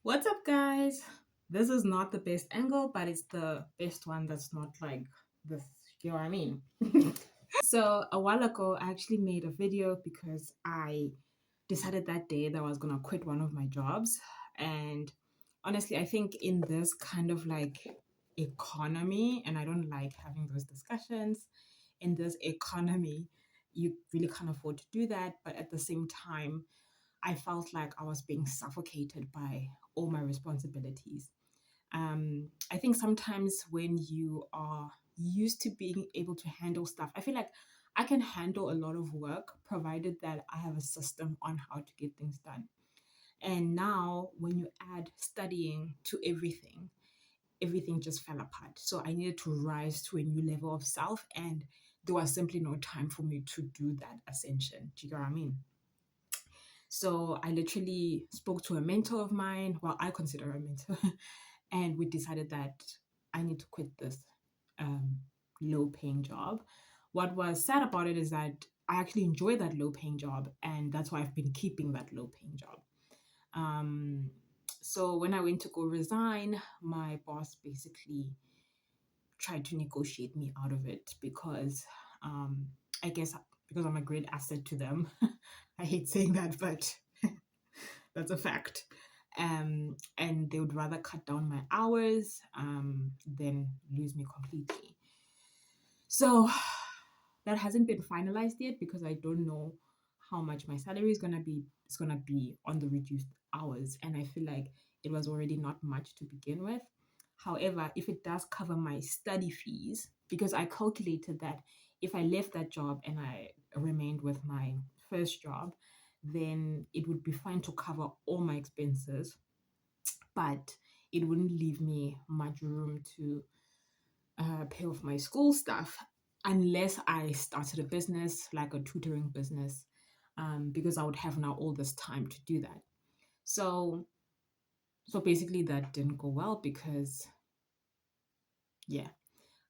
What's up, guys? This is not the best angle, but it's the best one that's not like this. You know what I mean? So, a while ago, I actually made a video because I decided that day that I was going to quit one of my jobs. And honestly, I think in this kind of like economy, and I don't like having those discussions, in this economy, you really can't afford to do that. But at the same time, I felt like I was being suffocated by all my responsibilities. I think sometimes when you are used to being able to handle stuff, I feel like I can handle a lot of work provided that I have a system on how to get things done. And now, when you add studying to everything, everything just fell apart. So I needed to rise to a new level of self, and there was simply no time for me to do that ascension. Do you get what I mean? So I literally spoke to a mentor of mine, well, I consider her a mentor, and we decided that I need to quit this um, low paying job. What was sad about it is that I actually enjoy that low paying job, and that's why I've been keeping that low paying job. Um, so when I went to go resign, my boss basically tried to negotiate me out of it because um, I guess because I'm a great asset to them. I hate saying that, but that's a fact. And they would rather cut down my hours than lose me completely. So that hasn't been finalized yet because I don't know how much my salary is gonna be. It's gonna be on the reduced hours, and I feel like it was already not much to begin with. However, if it does cover my study fees, because I calculated that if I left that job and I remained with my first job, then it would be fine to cover all my expenses, but it wouldn't leave me much room to pay off my school stuff unless I started a business like a tutoring business, because I would have now all this time to do that. So, so basically, that didn't go well because, yeah,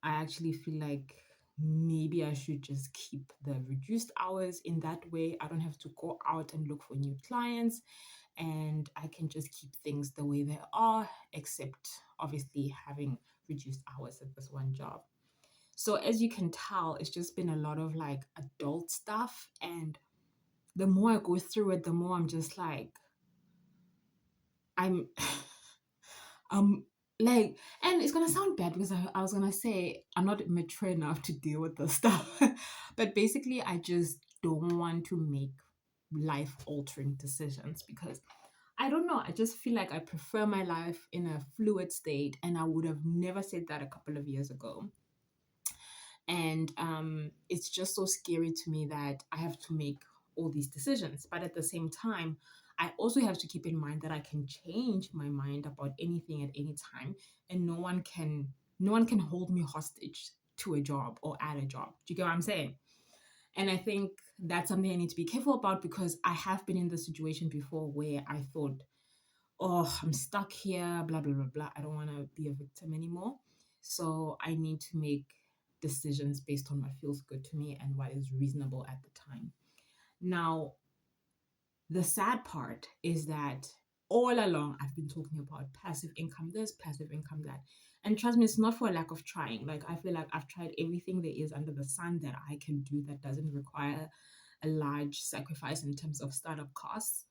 I actually feel like maybe I should just keep the reduced hours. In that way, I don't have to go out and look for new clients, and I can just keep things the way they are, except obviously having reduced hours at this one job. So as you can tell, it's just been a lot of like adult stuff. And the more I go through it, the more I'm just like, I'm um like, and it's gonna sound bad because I was gonna say I'm not mature enough to deal with this stuff. But basically I just don't want to make life altering decisions because I don't know. I just feel like I prefer my life in a fluid state, and I would have never said that a couple of years ago. And it's just so scary to me that I have to make all these decisions. But at the same time, I also have to keep in mind that I can change my mind about anything at any time, and no one can hold me hostage to a job or at a job. Do you get what I'm saying? And I think that's something I need to be careful about because I have been in the situation before where I thought, oh, I'm stuck here, blah, blah, blah, blah. I don't want to be a victim anymore. So I need to make decisions based on what feels good to me and what is reasonable at the time. Now, the sad part is that all along I've been talking about passive income this, passive income that. And trust me, it's not for a lack of trying. Like, I feel like I've tried everything there is under the sun that I can do that doesn't require a large sacrifice in terms of startup costs,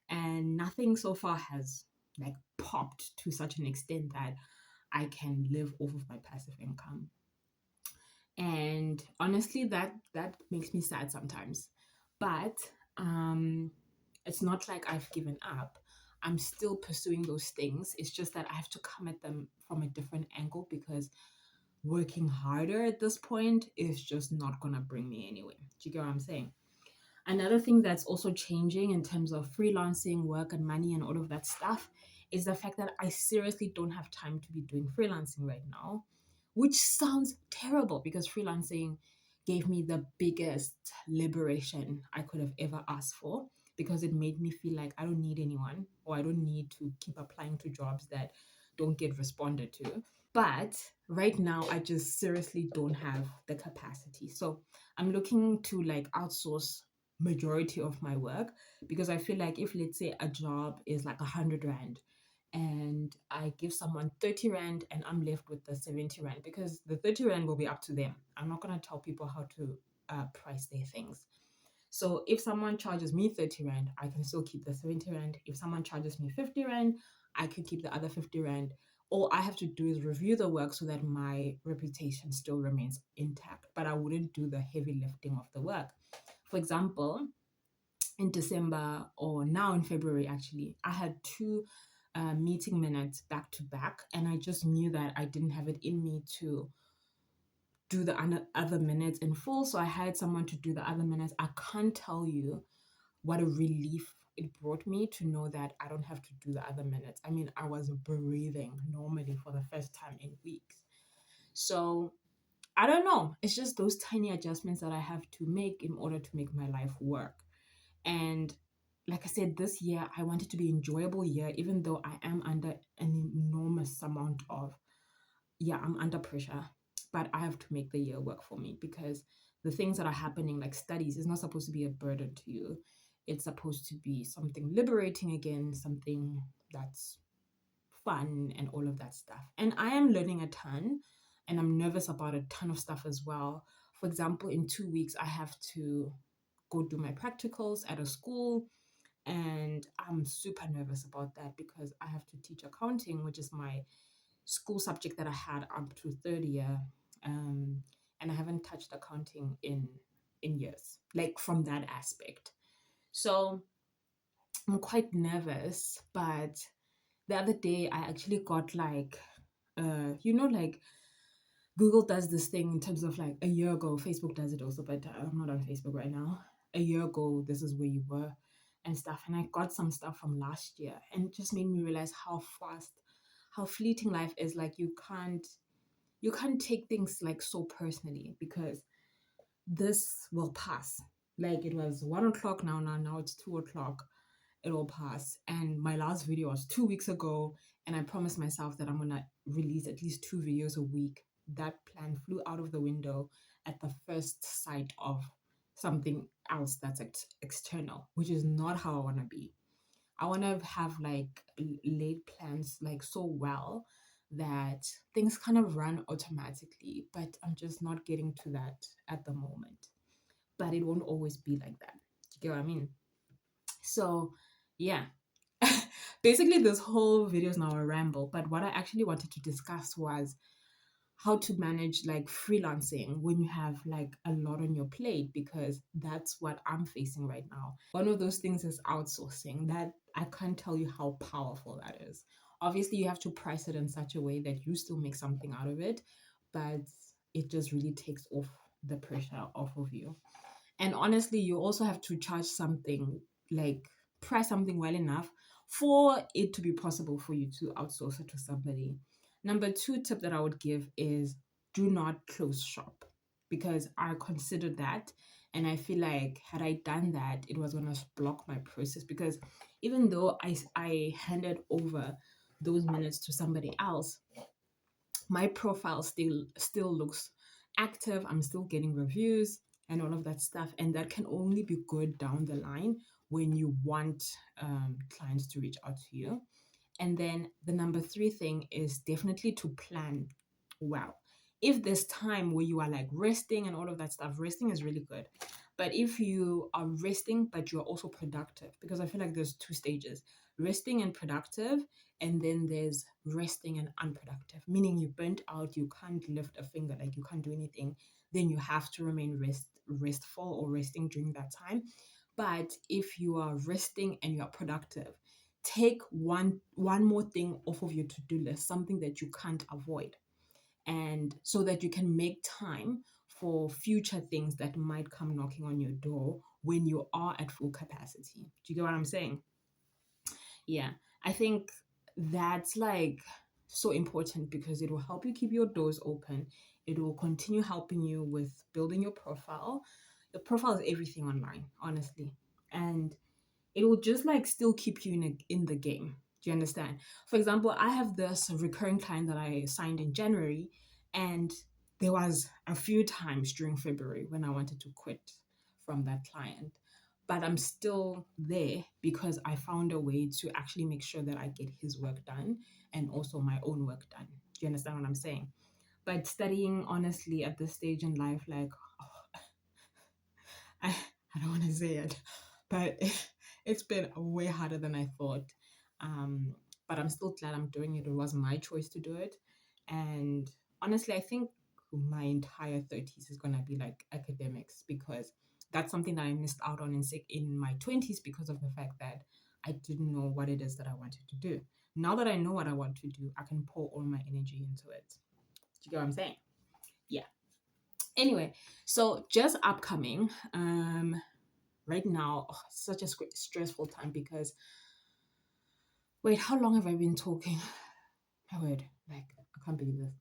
and nothing so far has like popped to such an extent that I can live off of my passive income. And honestly, that makes me sad sometimes. But um it's not like I've given up. I'm still pursuing those things. It's just that I have to come at them from a different angle because working harder at this point is just not gonna bring me anywhere. Do you get what I'm saying? Another thing that's also changing in terms of freelancing, work, and money, and all of that stuff is the fact that I seriously don't have time to be doing freelancing right now, which sounds terrible because freelancing gave me the biggest liberation I could have ever asked for because it made me feel like I don't need anyone or I don't need to keep applying to jobs that don't get responded to. But right now, I just seriously don't have the capacity. So I'm looking to like outsource majority of my work because I feel like if let's say a job is like 100 rand and I give someone 30 Rand and I'm left with the 70 Rand because the 30 Rand will be up to them. I'm not going to tell people how to price their things. So if someone charges me 30 Rand, I can still keep the 70 Rand. If someone charges me 50 Rand, I can keep the other 50 Rand. All I have to do is review the work so that my reputation still remains intact, but I wouldn't do the heavy lifting of the work. For example, in December or now in February, actually, I had two meeting minutes back to back, and I just knew that I didn't have it in me to do the other minutes in full. So I hired someone to do the other minutes. I can't tell you what a relief it brought me to know that I don't have to do the other minutes. I mean, I was breathing normally for the first time in weeks. So I don't know. It's just those tiny adjustments that I have to make in order to make my life work. And like I said, this year I want it to be an enjoyable year, even though I am under an enormous amount of, yeah, I'm under pressure. But I have to make the year work for me because the things that are happening, like studies, is not supposed to be a burden to you. It's supposed to be something liberating again, something that's fun and all of that stuff. And I am learning a ton and I'm nervous about a ton of stuff as well. For example, in 2 weeks, I have to go do my practicals at a school. And I'm super nervous about that because I have to teach accounting, which is my school subject that I had up to third year. And I haven't touched accounting in years, like from that aspect. So I'm quite nervous, but the other day I actually got like like Google does this thing in terms of like a year ago, Facebook does it also, but I'm not on Facebook right now. A year ago, this is where you were and stuff. And I got some stuff from last year and it just made me realize how fast, how fleeting life is. Like you can't take things like so personally because this will pass. Like it was 1 o'clock now it's 2 o'clock. It'll pass. And my last video was 2 weeks ago, and I promised myself that I'm gonna release at least 2 videos a week. That plan flew out of the window at the first sight of something else that's external, which is not how I wanna be. I wanna have like laid plans like so well that things kind of run automatically, but I'm just not getting to that at the moment. But it won't always be like that. Do you get what I mean? So, yeah. Basically, this whole video is now a ramble, but what I actually wanted to discuss was how to manage like freelancing when you have like a lot on your plate, because that's what I'm facing right now. One of those things is outsourcing. That I can't tell you how powerful that is. Obviously, you have to price it in such a way that you still make something out of it, but it just really takes off the pressure off of you. And honestly, you also have to charge something, like price something well enough for it to be possible for you to outsource it to somebody. Number two tip that I would give is do not close shop, because I considered that. And I feel like had I done that, it was going to block my process, because even though I handed over those minutes to somebody else, my profile still looks active. I'm still getting reviews and all of that stuff, and that can only be good down the line when you want clients to reach out to you. And then the number three thing is definitely to plan well. If there's time where you are like resting and all of that stuff, resting is really good. But if you are resting, but you're also productive, because I feel like there's two stages: resting and productive, and then there's resting and unproductive, meaning you burnt out, you can't lift a finger, like you can't do anything. Then you have to remain restful or resting during that time. But if you are resting and you are productive, take one more thing off of your to-do list, something that you can't avoid, and so that you can make time for future things that might come knocking on your door when you are at full capacity. Do you get what I'm saying? Yeah, I think that's like so important because it will help you keep your doors open. It will continue helping you with building your profile. The profile is everything online, honestly. And it will just like still keep you in the game. Do you understand? For example, I have this recurring client that I signed in January, and there was a few times during February when I wanted to quit from that client. but I'm still there because I found a way to actually make sure that I get his work done and also my own work done. Do you understand what I'm saying? But studying, honestly, at this stage in life, like, I, I don't want to say it, but it's been way harder than I thought. Um, but I'm still glad I'm doing it. It was my choice to do it. And honestly, I think my entire 30s is going to be like academics, because that's something that I missed out on in my 20s because of the fact that I didn't know what it is that I wanted to do. Now that I know what I want to do, I can pour all my energy into it. Do you get what I'm saying? Yeah. Anyway, so just upcoming. Right now, such a stressful time because, wait, how long have I been talking? My word, like, I can't believe this.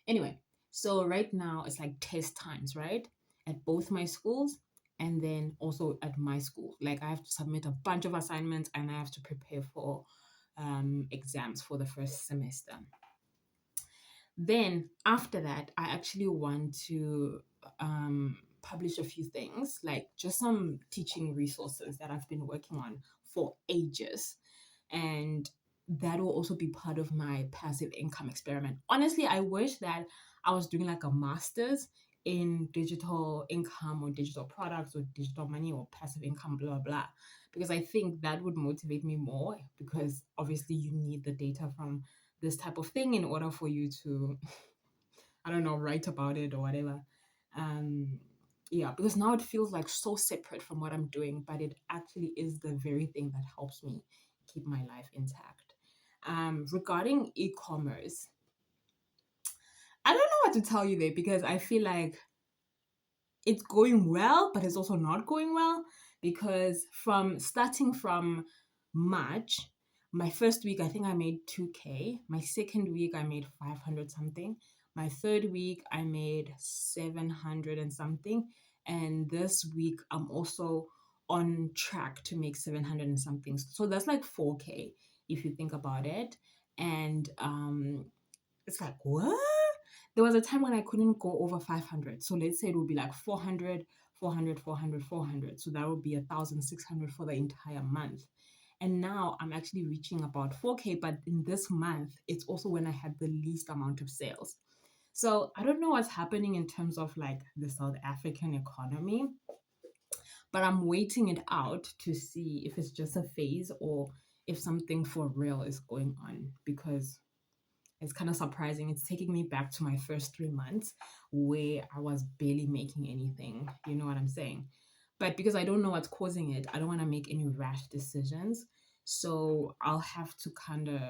Anyway, so right now it's like test times, right? At both my schools and then also at my school. Like, I have to submit a bunch of assignments and I have to prepare for exams for the first semester. Then after that, I actually want to publish a few things, like just some teaching resources that I've been working on for ages. And that will also be part of my passive income experiment. Honestly, I wish that I was doing like a master's in digital income or digital products or digital money or passive income, blah, blah, blah. Because I think that would motivate me more, because obviously you need the data from this type of thing in order for you to, I don't know, write about it or whatever. Um, yeah, because now it feels like so separate from what I'm doing, but it actually is the very thing that helps me keep my life intact. Regarding e-commerce, I don't know what to tell you there, because I feel like it's going well, but it's also not going well, because from starting from March, my first week, I think I made 2K. My second week, I made 500 something. My third week, I made 700 and something. And this week, I'm also on track to make 700 and something. So that's like 4K if you think about it. And it's like, what? There was a time when I couldn't go over 500. So let's say it would be like 400, 400, 400, 400. So that would be 1,600 for the entire month. And now I'm actually reaching about 4K. But in this month, it's also when I had the least amount of sales. So I don't know what's happening in terms of like the South African economy, but I'm waiting it out to see if it's just a phase or if something for real is going on, because it's kind of surprising. It's taking me back to my first 3 months where I was barely making anything. You know what I'm saying? But because I don't know what's causing it, I don't want to make any rash decisions. So I'll have to kind of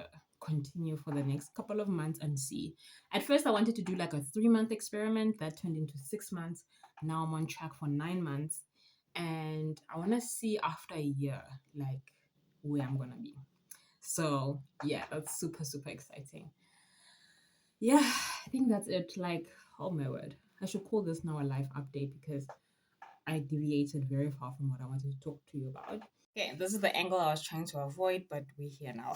continue for the next couple of months and see. At first, I wanted to do like a 3-month experiment that turned into 6 months. Now I'm on track for 9 months. And I want to see after a year, like, where I'm going to be. So yeah, that's super, super exciting. Yeah, I think that's it. Like, oh my word. I should call this now a life update, because I deviated very far from what I wanted to talk to you about. Okay, this is the angle I was trying to avoid, but we're here now.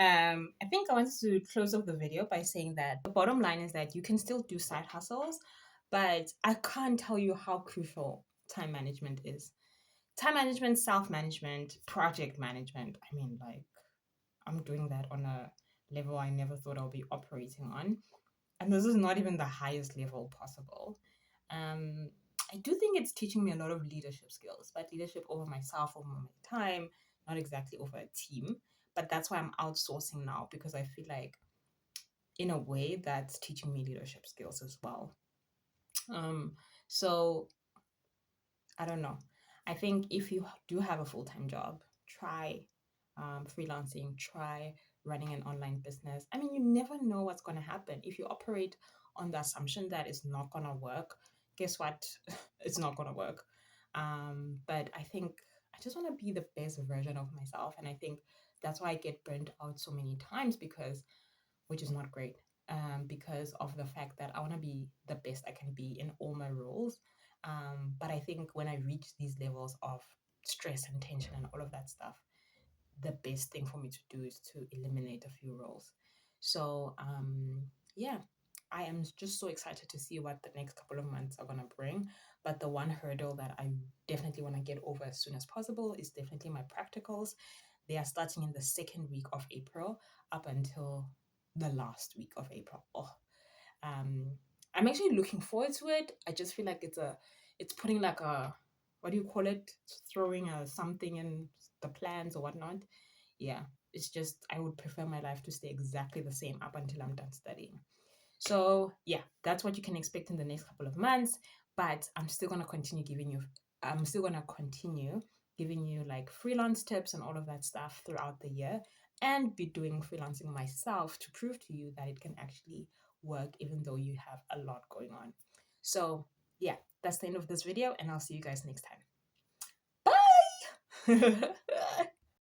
I think I wanted to close off the video by saying that the bottom line is that you can still do side hustles, but I can't tell you how crucial time management is. Time management, self management, project management. I mean, like, I'm doing that on a level I never thought I would be operating on. And this is not even the highest level possible. Um, I do think it's teaching me a lot of leadership skills, but leadership over myself, over my time, not exactly over a team. But that's why I'm outsourcing now, because I feel like, in a way, that's teaching me leadership skills as well. Um, so I don't know. I think if you do have a full time job, try freelancing, try running an online business. I mean, you never know what's going to happen. If you operate on the assumption that it's not going to work, guess what? It's not going to work. But I think I just want to be the best version of myself. And I think that's why I get burnt out so many times, because, which is not great, because of the fact that I want to be the best I can be in all my roles. But I think when I reach these levels of stress and tension and all of that stuff, the best thing for me to do is to eliminate a few roles. So, yeah, I am just so excited to see what the next couple of months are going to bring. But the one hurdle that I definitely want to get over as soon as possible is definitely my practicals. They are starting in the second week of April up until the last week of April. Oh, um, I'm actually looking forward to it. I just feel like it's putting like a, what do you call it? Throwing a something in the plans or whatnot. Yeah, it's just I would prefer my life to stay exactly the same up until I'm done studying. So yeah, that's what you can expect in the next couple of months. But I'm still gonna continue giving you like freelance tips and all of that stuff throughout the year, and be doing freelancing myself to prove to you that it can actually work even though you have a lot going on. So yeah, that's the end of this video, and I'll see you guys next time. Bye.